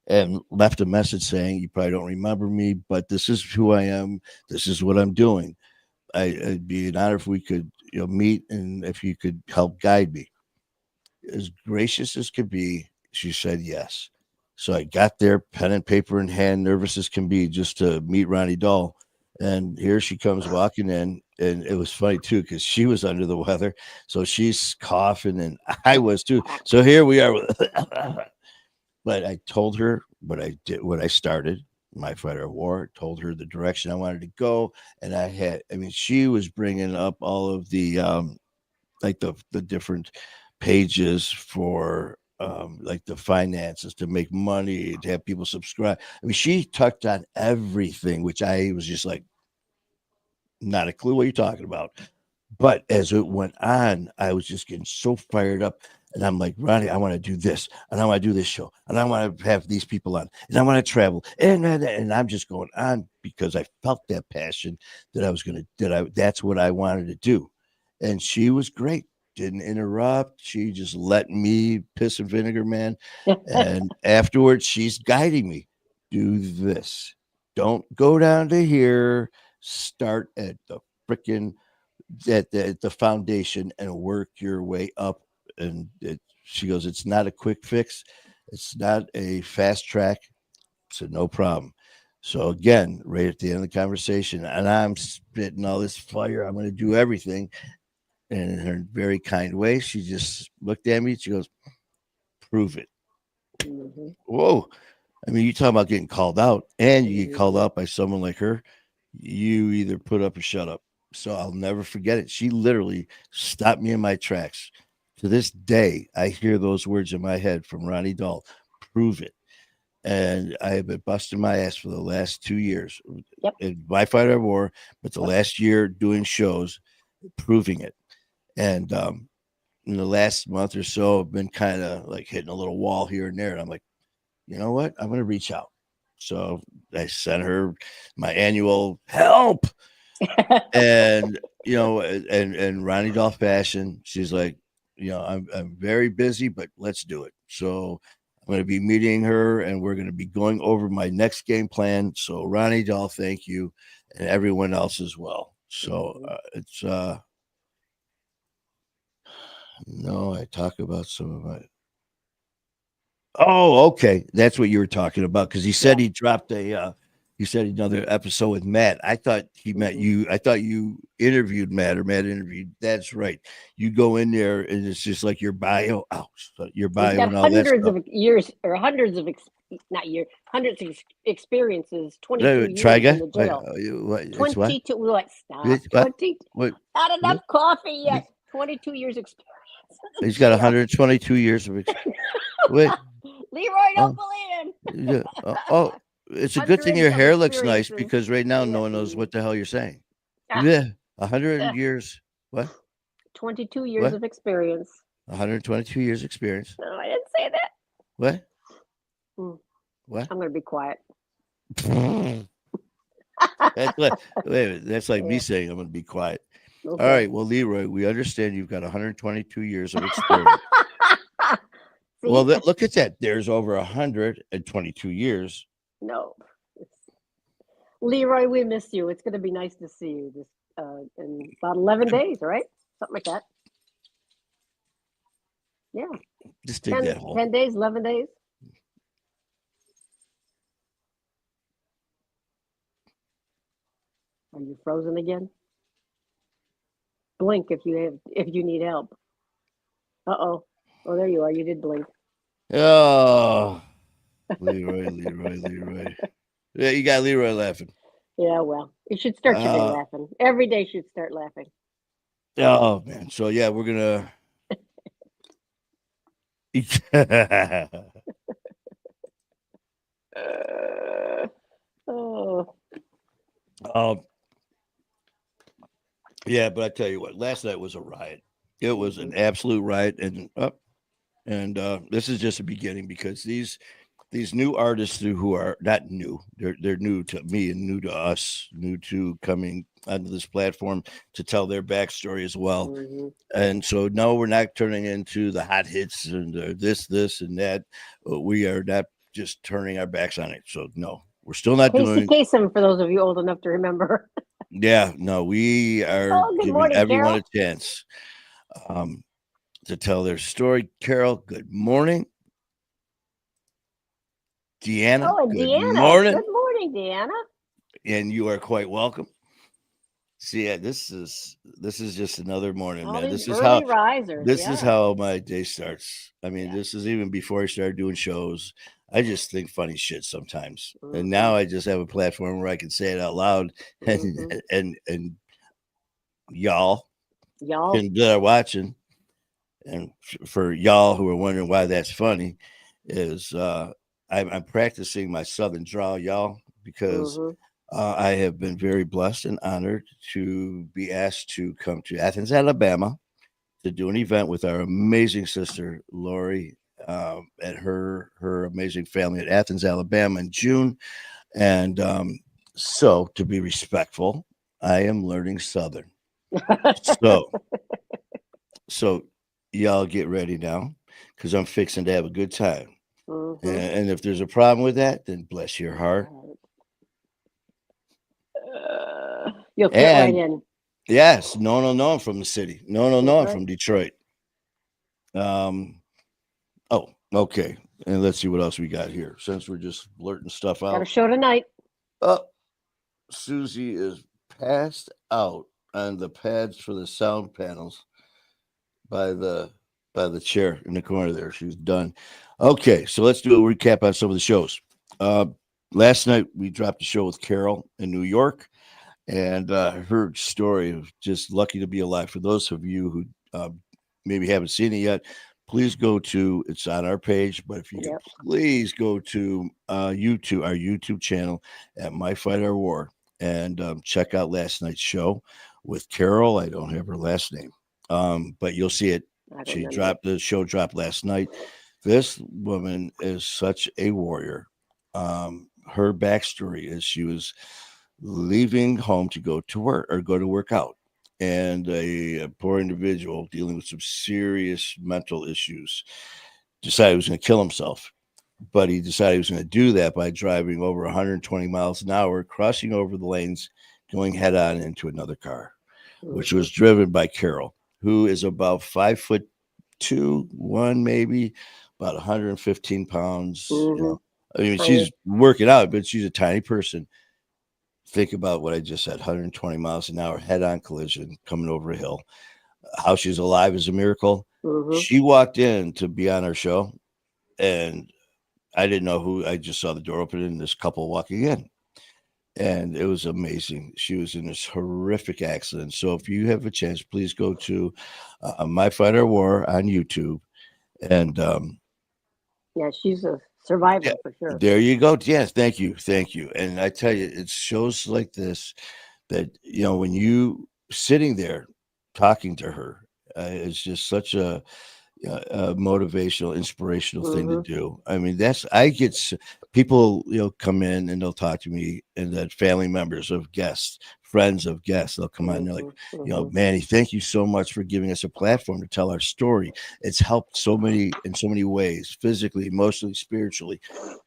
Speaker 1: and left a message saying, "You probably don't remember me, but this is who I am. This is what I'm doing. It'd be an honor if we could, meet, and if you could help guide me." As gracious as could be, she said yes. So I got there, pen and paper in hand, nervous as can be, just to meet Ronnie Dahl. And here she comes walking in. And it was funny too, because she was under the weather. So she's coughing, and I was too. So here we are. But I told her what I did, what I started, my fighter of war, told her the direction I wanted to go. And I mean, she was bringing up all of the, like the different pages for like the finances to make money, to have people subscribe. I mean, she touched on everything, which I was just like, not a clue what you're talking about. But as it went on, I was just getting so fired up. And I'm like, Ronnie, I want to do this, and I want to do this show, and I want to have these people on, and I want to travel, and I'm just going on because I felt that passion that I was gonna that I that's what I wanted to do. And she was great, didn't interrupt. She just let me piss and vinegar, man. And afterwards, she's guiding me. Do this. Don't go down to here. Start at the freaking at the foundation and work your way up. And she goes, it's not a quick fix. It's not a fast track. So no problem. So again, right at the end of the conversation, and I'm spitting all this fire. I'm going to do everything. And in her very kind way, she just looked at me. She goes, prove it.
Speaker 2: Mm-hmm.
Speaker 1: Whoa. I mean, you talk about getting called out, and you get called
Speaker 2: Mm-hmm.
Speaker 1: out by someone like her. You either put up or shut up. So I'll never forget it. She literally stopped me in my tracks. To this day, I hear those words in my head from Ronnie Dahl. Prove it. And I have been busting my ass for the last 2 years
Speaker 2: Yep.
Speaker 1: in my fight of war, but the
Speaker 2: Yep.
Speaker 1: last year doing shows, proving it. And in the last month or so, I've been kind of like hitting a little wall here and there. And I'm like, you know what? I'm going to reach out. So I sent her my annual help, and and Ronnie Doll fashion. She's like, I'm very busy, but let's do it. So I'm going to be meeting her, and we're going to be going over my next game plan. So Ronnie Doll, thank you, and everyone else as well. So
Speaker 2: Mm-hmm.
Speaker 1: it's no, I talk about some of my. Oh, okay. That's what you were talking about, because he said
Speaker 2: Yeah.
Speaker 1: he dropped he said another episode with Matt. I thought he met
Speaker 2: Mm-hmm.
Speaker 1: you. I thought you interviewed Matt, or Matt interviewed. That's right. You go in there and it's just like your bio, your
Speaker 2: He's
Speaker 1: bio
Speaker 2: got
Speaker 1: and all that
Speaker 2: hundreds
Speaker 1: stuff.
Speaker 2: of years or hundreds of not year, hundreds of experiences, 22
Speaker 1: Wait, try
Speaker 2: years in
Speaker 1: again.
Speaker 2: the
Speaker 1: Wait,
Speaker 2: jail.
Speaker 1: it's what?
Speaker 2: 22, what? Stop.
Speaker 1: What?
Speaker 2: 20,
Speaker 1: What?
Speaker 2: not enough
Speaker 1: What?
Speaker 2: coffee yet. 22 years experience in
Speaker 1: He's got
Speaker 2: jail.
Speaker 1: 122 years of wait.
Speaker 2: Leroy, don't
Speaker 1: Oh,
Speaker 2: believe him.
Speaker 1: yeah. Oh, it's a good thing
Speaker 2: Hundreds
Speaker 1: your
Speaker 2: of
Speaker 1: hair looks nice
Speaker 2: experiences.
Speaker 1: because right now no
Speaker 2: Yeah.
Speaker 1: one knows what the hell you're saying.
Speaker 2: Ah,
Speaker 1: Yeah, 100
Speaker 2: ah,
Speaker 1: years. What?
Speaker 2: 22 years
Speaker 1: What?
Speaker 2: of experience.
Speaker 1: 122 years experience.
Speaker 2: No, I didn't say that.
Speaker 1: What?
Speaker 2: Mm,
Speaker 1: What?
Speaker 2: I'm going to be quiet.
Speaker 1: That's like wait a minute, that's like me
Speaker 2: Yeah.
Speaker 1: saying I'm going to be quiet. All
Speaker 2: Okay.
Speaker 1: right. Well, Leroy, we understand you've got 122 years of experience.
Speaker 2: See?
Speaker 1: Well, look at that. There's over 122 years.
Speaker 2: No. Leroy, we miss you. It's going to be nice to see you this in about 11 days, right? Something like that. Yeah.
Speaker 1: Just dig that hole.
Speaker 2: 10 days, 11 days. Are you frozen again? Blink if you need help. Uh-oh. Oh, there you are. You did blink.
Speaker 1: Oh, Leroy. Yeah, you got Leroy laughing.
Speaker 2: Yeah, well, you should start your day
Speaker 1: Uh,
Speaker 2: laughing. Every day should start laughing.
Speaker 1: oh man. So yeah, we're gonna.
Speaker 2: Oh.
Speaker 1: um, yeah, but I tell you what, last night was a riot. It was an absolute riot, and this is just a beginning because these new artists who are not new, they're new to me and new to us, new to coming onto this platform to tell their backstory as well.
Speaker 2: Mm-hmm.
Speaker 1: And so, no, we're not turning into the hot hits and this, and that. We are not just turning our backs on it. So, no, we're still not
Speaker 2: Casey
Speaker 1: doing.
Speaker 2: Kasem, for those of you old enough to remember.
Speaker 1: Yeah, no, we are
Speaker 2: Oh, good
Speaker 1: giving
Speaker 2: morning,
Speaker 1: everyone
Speaker 2: Carol.
Speaker 1: a chance to tell their story. Carol, good morning. Deanna,
Speaker 2: Oh, and
Speaker 1: good
Speaker 2: Deanna.
Speaker 1: morning.
Speaker 2: Good morning, Deanna.
Speaker 1: And you are quite welcome. See, yeah, this is just another morning,
Speaker 2: All
Speaker 1: man.
Speaker 2: these
Speaker 1: This is
Speaker 2: early risers. Yeah.
Speaker 1: how my day starts. I mean,
Speaker 2: Yeah.
Speaker 1: this is even before I started doing shows. I just think funny shit sometimes, and
Speaker 2: Mm-hmm.
Speaker 1: now I just have a platform where I can say it out loud, and
Speaker 2: Mm-hmm.
Speaker 1: and y'all
Speaker 2: Y'all.
Speaker 1: that are watching, and for y'all who are wondering why that's funny, is I'm practicing my southern drawl, y'all, because
Speaker 2: Mm-hmm.
Speaker 1: I have been very blessed and honored to be asked to come to Athens, Alabama, to do an event with our amazing sister Lori and her amazing family at Athens, Alabama in June. And so, to be respectful, I am learning Southern. So, so y'all get ready now, because I'm fixing to have a good time.
Speaker 2: Mm-hmm.
Speaker 1: And if there's a problem with that, then bless your heart.
Speaker 2: You'll fit right
Speaker 1: And
Speaker 2: in.
Speaker 1: yes, no, I'm from the city. No,
Speaker 2: That's
Speaker 1: I'm
Speaker 2: right.
Speaker 1: from Detroit. Oh, okay. And let's see what else we got here. Since we're just blurting stuff
Speaker 2: Got a
Speaker 1: out.
Speaker 2: show tonight.
Speaker 1: Oh, Susie is passed out on the pads for the sound panels by the chair in the corner there. She's done. Okay, so let's do a recap on some of the shows. Uh, Last night we dropped a show with Carol in New York, and her story of just lucky to be alive. For those of you who maybe haven't seen it yet, please go to it's on our page. But if you
Speaker 2: Yep.
Speaker 1: could please go to YouTube, our YouTube channel at My Fight Our War, and check out last night's show with Carol. I don't have her last name, but you'll see it.
Speaker 2: I
Speaker 1: She
Speaker 2: remember.
Speaker 1: dropped the show dropped last night. This woman is such a warrior. Her backstory is she was leaving home to go to work or go to work out. And a poor individual dealing with some serious mental issues decided he was going to kill himself. But he decided he was going to do that by driving over 120 miles an hour, crossing over the lanes, going head on into another car, which
Speaker 2: Mm-hmm.
Speaker 1: was driven by Carol, who is about 5'2", maybe, about 115 pounds.
Speaker 2: Mm-hmm.
Speaker 1: I mean,
Speaker 2: Tiny.
Speaker 1: she's working out, but she's a tiny person. Think about what I just said: 120 miles an hour, head-on collision, coming over a hill. How she's alive is a miracle.
Speaker 2: Mm-hmm.
Speaker 1: She walked in to be on our show, and I didn't know who. I just saw the door open and this couple walking in, and it was amazing. She was in this horrific accident. So if you have a chance, please go to My Fighter War on YouTube, and
Speaker 2: Yeah, she's a
Speaker 1: yeah,
Speaker 2: survivor for sure.
Speaker 1: there you go. Yes, thank you, thank you. And I tell you, it's shows like this that when you sitting there talking to her, it's just such a motivational, inspirational thing to
Speaker 2: Mm-hmm.
Speaker 1: do. I mean, I get people, come in and they'll talk to me, and that family members of guests, friends of guests, they'll come on. And they're like,
Speaker 2: Mm-hmm. Mm-hmm.
Speaker 1: Manny, thank you so much for giving us a platform to tell our story. It's helped in so many ways, physically, emotionally, spiritually,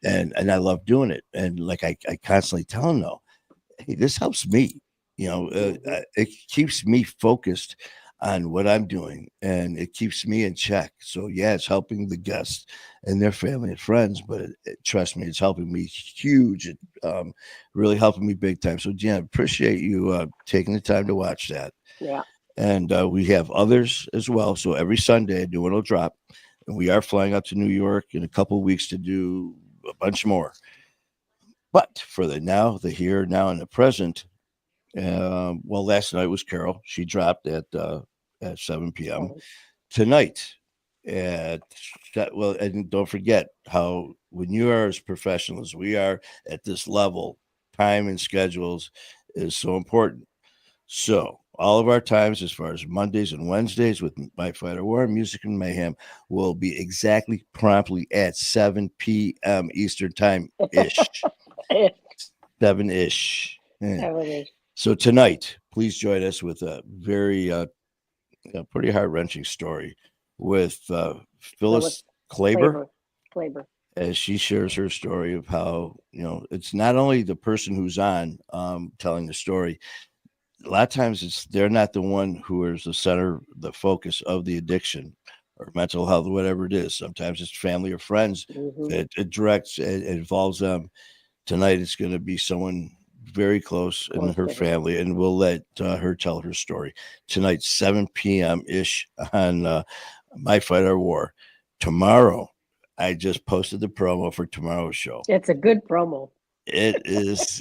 Speaker 1: and I love doing it. And like I constantly tell them, though, hey, this helps me.
Speaker 2: Mm-hmm.
Speaker 1: It keeps me focused on what I'm doing, and it keeps me in check. So yeah, it's helping the guests and their family and friends, but trust me, it's helping me huge. Really helping me big time. So Jen, appreciate you taking the time to watch that.
Speaker 2: Yeah.
Speaker 1: And we have others as well. So every Sunday, a new one will drop, and we are flying out to New York in a couple of weeks to do a bunch more. But for the here, now, and the present, well, last night was Carol. She dropped at 7 p.m.
Speaker 2: So,
Speaker 1: Tonight at well, and don't forget how when you are as professional as we are at this level, time and schedules is so important. So all of our times, as far as Mondays and Wednesdays with My Fighter War, Music and Mayhem, will be exactly promptly at 7 p.m. Eastern time ish, 7 ish. Yeah.
Speaker 2: that was
Speaker 1: So tonight, please join us with a very pretty heart wrenching story with
Speaker 2: so with
Speaker 1: Phyllis Klaber,
Speaker 2: Claver. Claver.
Speaker 1: as she shares her story of how it's not only the person who's on telling the story. A lot of times, they're not the one who is the center, the focus of the addiction or mental health, whatever it is. Sometimes it's family or friends
Speaker 2: Mm-hmm.
Speaker 1: that it directs, it involves them. Tonight, it's going to be someone very close in
Speaker 2: Close
Speaker 1: her
Speaker 2: to her.
Speaker 1: family, and we'll let her tell her story tonight, 7 p.m. ish on My Fight or War. Tomorrow, I just posted the promo for tomorrow's show.
Speaker 2: It's a good promo.
Speaker 1: It is.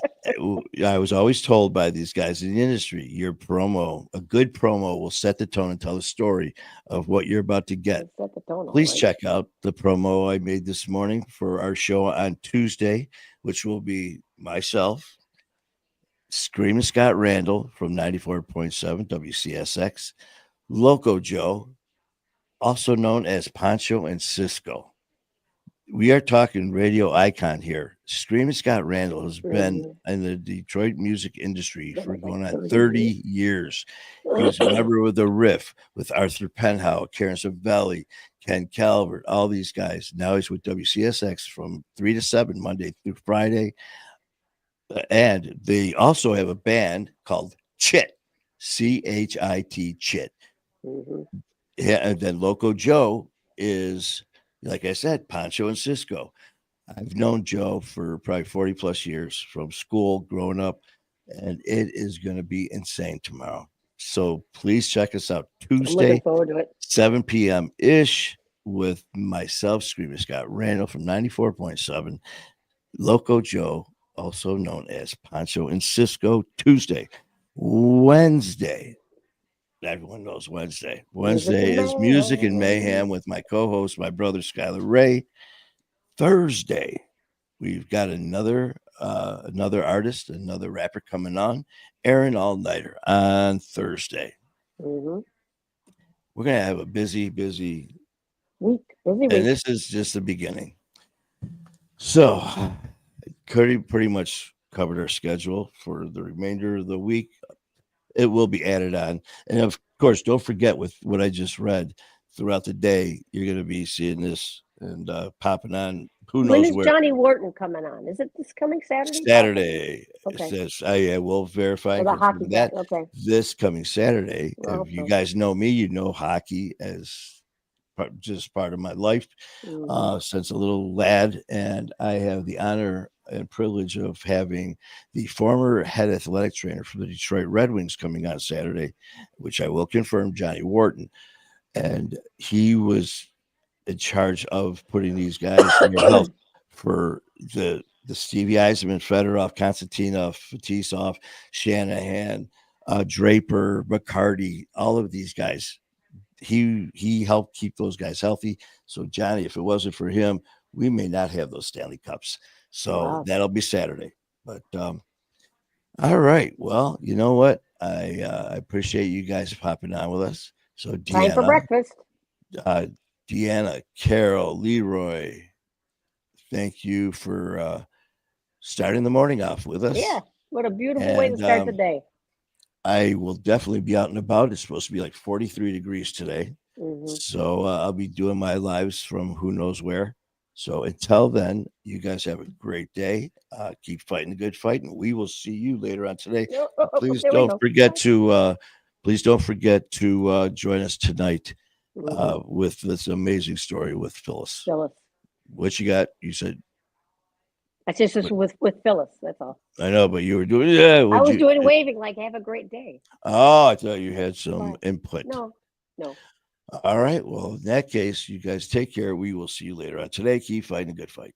Speaker 1: I was always told by these guys in the industry, your promo, a good promo, will set the tone and tell the story of what you're about to get.
Speaker 2: It set the tone, all
Speaker 1: Please
Speaker 2: right.
Speaker 1: check out the promo I made this morning for our show on Tuesday, which will be myself, Screaming Scott Randall from 94.7 WCSX, Loco Joe, also known as Pancho and Cisco. We are talking radio icon here. Screaming Scott Randall has been
Speaker 2: Mm-hmm.
Speaker 1: in the Detroit music industry
Speaker 2: Been
Speaker 1: for
Speaker 2: like
Speaker 1: going on
Speaker 2: 30 years.
Speaker 1: 30 years. He was a member of the Riff with Arthur Penhow, Karen Savelli, Ken Calvert, all these guys. Now he's with WCSX from 3 to 7, Monday through Friday. And they also have a band called Chit, Chit, Chit.
Speaker 2: Mm-hmm.
Speaker 1: Yeah, and then Loco Joe is, like I said, Pancho and Cisco. I've known Joe for probably 40 plus years from school, growing up, and it is going to be insane tomorrow. So please check us out
Speaker 2: I'm looking
Speaker 1: Tuesday,
Speaker 2: forward to it.
Speaker 1: 7 p.m. ish, with myself, Screaming Scott Randall from 94.7, Loco Joe, also known as Pancho and Cisco, Tuesday. Wednesday, everyone knows Wednesday.
Speaker 2: Music
Speaker 1: Wednesday
Speaker 2: and
Speaker 1: is Music and
Speaker 2: mayhem.
Speaker 1: Mayhem with my co host, my brother Skylar Ray. Thursday, we've got another artist, another rapper coming on, Aaron All Nighter on Thursday.
Speaker 2: Mm-hmm.
Speaker 1: We're gonna have a busy,
Speaker 2: Week, busy
Speaker 1: and
Speaker 2: week.
Speaker 1: this is just the beginning. So, pretty much covered our schedule for the remainder of the week. It will be added on, and of course, don't forget with what I just read throughout the day. You're going to be seeing this and popping on. Who
Speaker 2: When
Speaker 1: knows
Speaker 2: is
Speaker 1: where?
Speaker 2: Johnny Wharton coming on? Is it this coming Saturday, possibly?
Speaker 1: Saturday. It
Speaker 2: Okay.
Speaker 1: says I will verify
Speaker 2: Or
Speaker 1: and
Speaker 2: the
Speaker 1: confirm
Speaker 2: hockey guy.
Speaker 1: that
Speaker 2: Okay.
Speaker 1: this coming Saturday. If you
Speaker 2: Okay.
Speaker 1: guys know me, you know hockey as just part of my life
Speaker 2: Mm-hmm.
Speaker 1: since a little lad, and I have the honor and privilege of having the former head athletic trainer for the Detroit Red Wings coming on Saturday, which I will confirm, Johnny Wharton, and he was in charge of putting these guys, their health for the Stevie Eisenman, Fedorov, Konstantinov, Fetisov, Shanahan, Draper, McCarty, all of these guys. He helped keep those guys healthy. So Johnny, if it wasn't for him, we may not have those Stanley Cups. So
Speaker 2: Wow.
Speaker 1: that'll be Saturday. But all right. Well, you know what? I appreciate you guys popping on with us. So
Speaker 2: Time for breakfast.
Speaker 1: uh, Deanna, Carol, Leroy, thank you for starting the morning off with
Speaker 2: Yeah.
Speaker 1: us.
Speaker 2: What a beautiful way to
Speaker 1: And
Speaker 2: start the day.
Speaker 1: I will definitely be out and about. It's supposed to be like 43 degrees today.
Speaker 2: Hmm.
Speaker 1: So I'll be doing my lives from who knows where. So until then, you guys have a great day. Keep fighting the good fight, and we will see you later on today. Please
Speaker 2: There we
Speaker 1: don't
Speaker 2: go.
Speaker 1: forget to join us tonight
Speaker 2: Hmm.
Speaker 1: with this amazing story with Phyllis.
Speaker 2: Phyllis.
Speaker 1: What you got? You said
Speaker 2: That's just
Speaker 1: what?
Speaker 2: with Phyllis. That's all.
Speaker 1: I know, but you were doing yeah.
Speaker 2: I
Speaker 1: Would
Speaker 2: was
Speaker 1: you?
Speaker 2: doing waving like have a great day.
Speaker 1: Oh, I thought you had some
Speaker 2: Bye.
Speaker 1: input.
Speaker 2: No, no.
Speaker 1: All right. Well, in that case, you guys take care. We will see you later on today. Keep fighting a good fight.